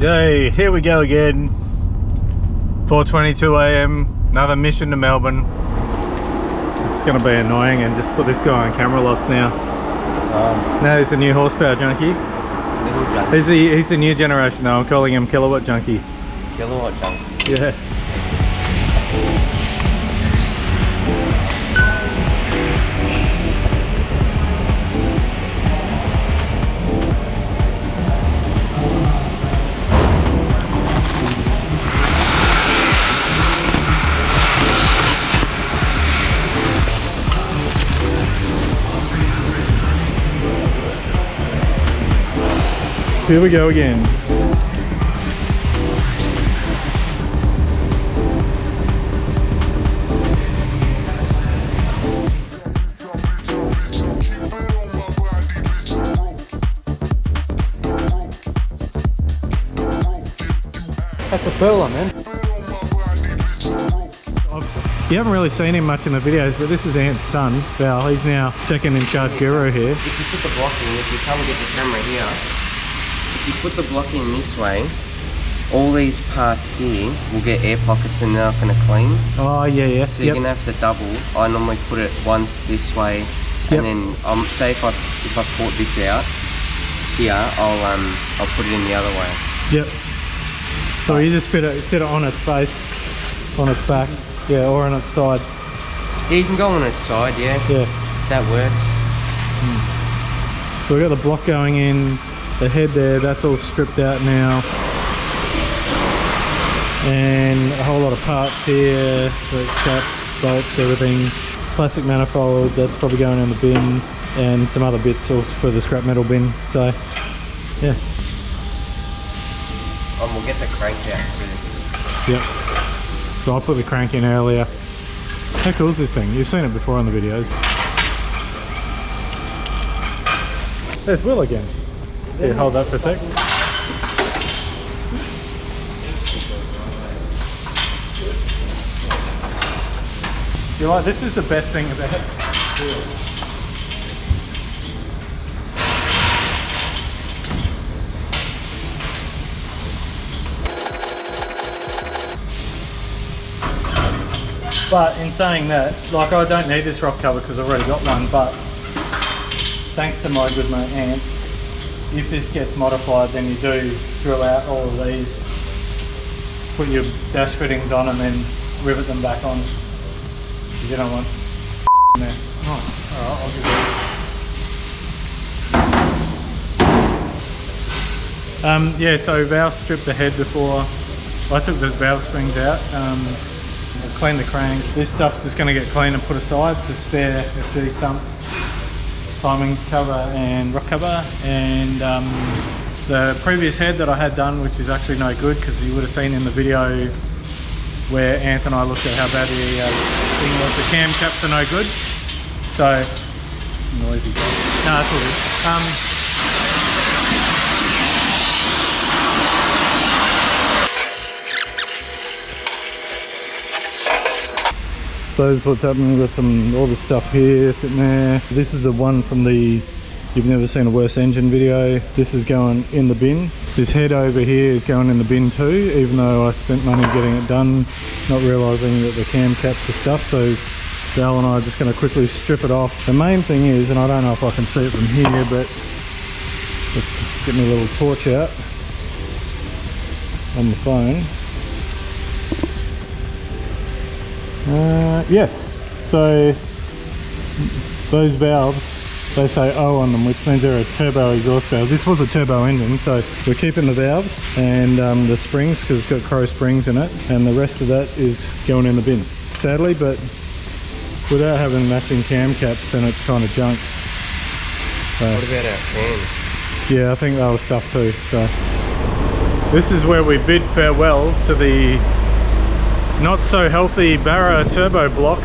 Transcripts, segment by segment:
day. Here we go again. 4:22 a.m. Another mission to Melbourne. It's going to be annoying and just put this guy on camera lots now. Now he's a new horsepower junkie. He's the new generation though. I'm calling him kilowatt junkie. Kilowatt junkie? Yeah. Here we go again. That's a furler, man. You haven't really seen him much in the videos, but this is Ant's son, Val. He's now second in charge guru here. If you put the block in, if you come and get the camera here, if you put the block in this way, all these parts here will get air pockets and they're not going to clean. Oh yeah. So you're going to have to double. I normally put it once this way, and then say if I port this out here, I'll put it in the other way. Yep. So you just fit it on its face, on its back, yeah, or on its side. Yeah, you can go on its side, yeah. Yeah. That works. So we've got the block going in, the head there, that's all stripped out now. And a whole lot of parts here, the caps, bolts, everything. Plastic manifold, that's probably going in the bin, and some other bits also for the scrap metal bin. So, yeah. And we'll get the crank out too. Yep. So I put the crank in earlier. How cool is this thing? You've seen it before on the videos. There's Will again. Yeah, hold that for a sec. You like, this is the best thing about it. But in saying that, like, I don't need this rock cover because I've already got one, but thanks to my good mate Ant, if this gets modified, then you do drill out all of these, put your dash fittings on and then rivet them back on. You don't want in there. Oh, alright, I'll give it. Yeah, so valve stripped the head before. I took the valve springs out. We'll clean the crank. This stuff's just going to get cleaned and put aside to spare FG sump, timing cover and rock cover. And the previous head that I had done, which is actually no good because you would have seen in the video where Ant and I looked at how bad the thing was. The cam caps are no good. So, noisy. No, that's all good. So this is what's happening. We've got all the stuff here sitting there. This is the one from the You've Never Seen a Worse Engine video. This is going in the bin. This head over here is going in the bin too, even though I spent money getting it done, not realising that the cam caps are stuff. So Val and I are just going to quickly strip it off. The main thing is, and I don't know if I can see it from here, but let's get my little torch out on the phone. Yes, so those valves, they say O on them, which means they're a turbo exhaust valve. This was a turbo engine, so we're keeping the valves and the springs because it's got crow springs in it, and the rest of that is going in the bin, sadly. But without having matching cam caps, then it's kind of junk. What about our cams? Yeah, I think they were stuff too. So this is where we bid farewell to the not so healthy Barra turbo block.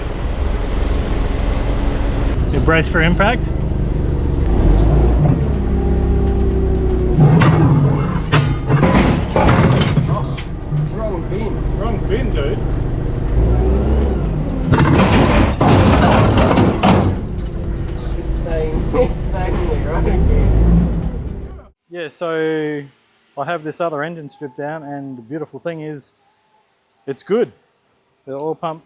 You brace for impact. Oh, wrong bin. Wrong bin, dude. Yeah, so I have this other engine stripped down, and the beautiful thing is, it's good. The oil pump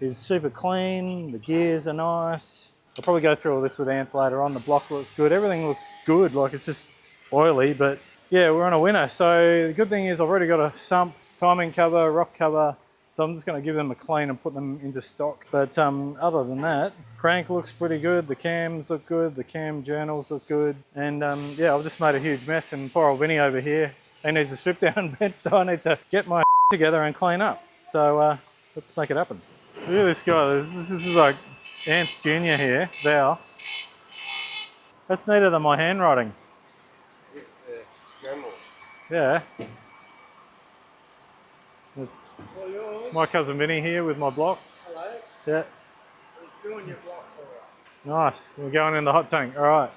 is super clean, the gears are nice. I'll probably go through all this with Ant later on. The block looks good, everything looks good, like it's just oily, but yeah, we're on a winner. So the good thing is I've already got a sump, timing cover, rock cover, so I'm just going to give them a clean and put them into stock. But other than that, crank looks pretty good, the cams look good, the cam journals look good, and yeah, I've just made a huge mess, and poor old Vinny over here, he needs a strip down bench, so I need to get my together and clean up. So let's make it happen. Look at this guy, this is like Ant Junior here, Val. That's neater than my handwriting. Yeah. It's my cousin Vinny here with my block. Hello. Yeah. I'm doing your block for you. Nice. We're going in the hot tank. All right.